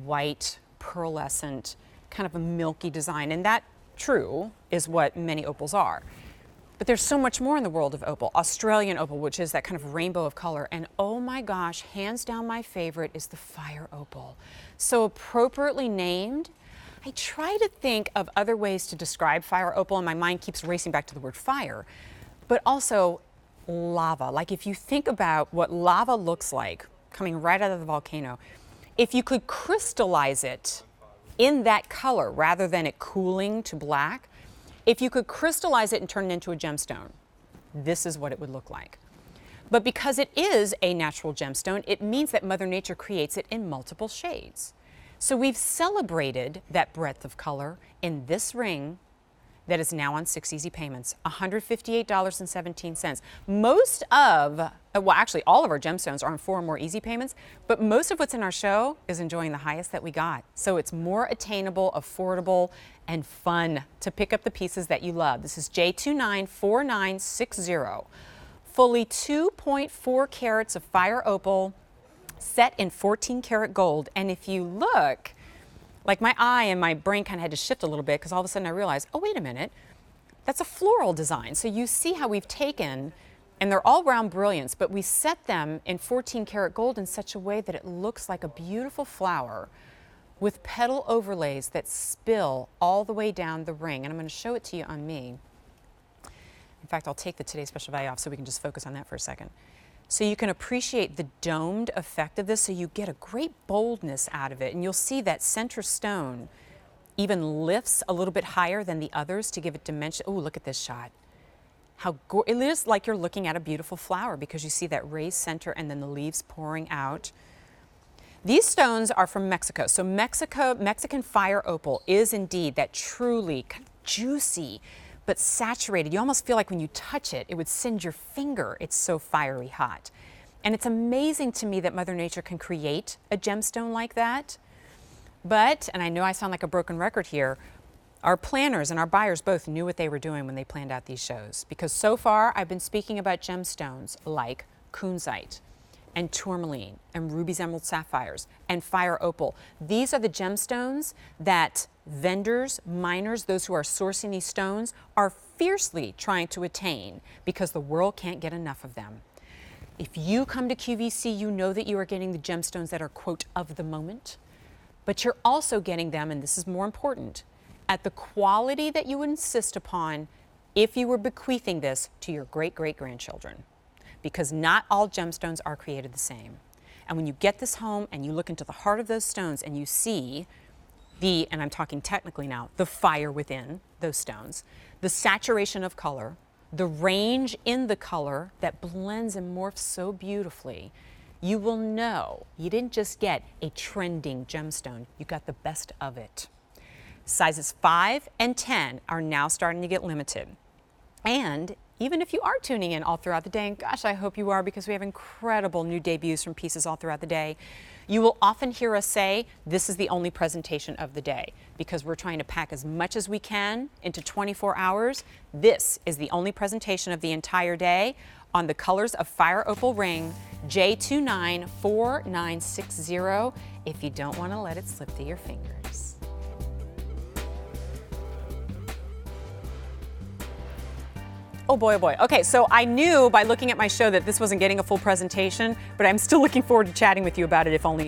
white, pearlescent, kind of a milky design. And that, true, is what many opals are. But there's so much more in the world of opal. Australian opal, which is that kind of rainbow of color. And oh my gosh, hands down my favorite is the fire opal. So appropriately named. I try to think of other ways to describe fire opal, and my mind keeps racing back to the word fire, but also lava. Like if you think about what lava looks like coming right out of the volcano, if you could crystallize it in that color rather than it cooling to black, if you could crystallize it and turn it into a gemstone, this is what it would look like. But because it is a natural gemstone, it means that Mother Nature creates it in multiple shades. So we've celebrated that breadth of color in this ring that is now on 6 easy payments, $158.17. Most of, well actually all of our gemstones are on 4 or more easy payments, but most of what's in our show is enjoying the highest that we got. So it's more attainable, affordable, and fun to pick up the pieces that you love. This is J294960. Fully 2.4 carats of fire opal, set in 14 karat gold. And if you look, like my eye and my brain kind of had to shift a little bit because all of a sudden I realized, oh, wait a minute, that's a floral design. So you see how we've taken, and they're all round brilliance, but we set them in 14 karat gold in such a way that it looks like a beautiful flower with petal overlays that spill all the way down the ring. And I'm going to show it to you on me. In fact, I'll take the Today's Special Value off so we can just focus on that for a second. So you can appreciate the domed effect of this, so you get a great boldness out of it. And you'll see that center stone even lifts a little bit higher than the others to give it dimension. Oh, look at this shot. It is like you're looking at a beautiful flower because you see that raised center and then the leaves pouring out. These stones are from Mexico. So Mexican fire opal is indeed that truly kind of juicy, but saturated. You almost feel like when you touch it, it would singe your finger. It's so fiery hot. And it's amazing to me that Mother Nature can create a gemstone like that. But, and I know I sound like a broken record here, our planners and our buyers both knew what they were doing when they planned out these shows. Because so far, I've been speaking about gemstones like kunzite and tourmaline and rubies, emerald, sapphires and fire opal. These are the gemstones that vendors, miners, those who are sourcing these stones are fiercely trying to attain because the world can't get enough of them. If you come to QVC, you know that you are getting the gemstones that are, quote, of the moment, but you're also getting them, and this is more important, at the quality that you would insist upon if you were bequeathing this to your great-great-grandchildren. Because not all gemstones are created the same. And when you get this home and you look into the heart of those stones and you see the, and I'm talking technically now, the fire within those stones, the saturation of color, the range in the color that blends and morphs so beautifully, you will know you didn't just get a trending gemstone, you got the best of it. Sizes 5 and 10 are now starting to get limited. And even if you are tuning in all throughout the day, and gosh, I hope you are because we have incredible new debuts from pieces all throughout the day, you will often hear us say, this is the only presentation of the day because we're trying to pack as much as we can into 24 hours. This is the only presentation of the entire day on the colors of Fire Opal Ring J294960 if you don't want to let it slip through your fingers. Oh boy, oh boy. Okay, so I knew by looking at my show that this wasn't getting a full presentation, but I'm still looking forward to chatting with you about it, if only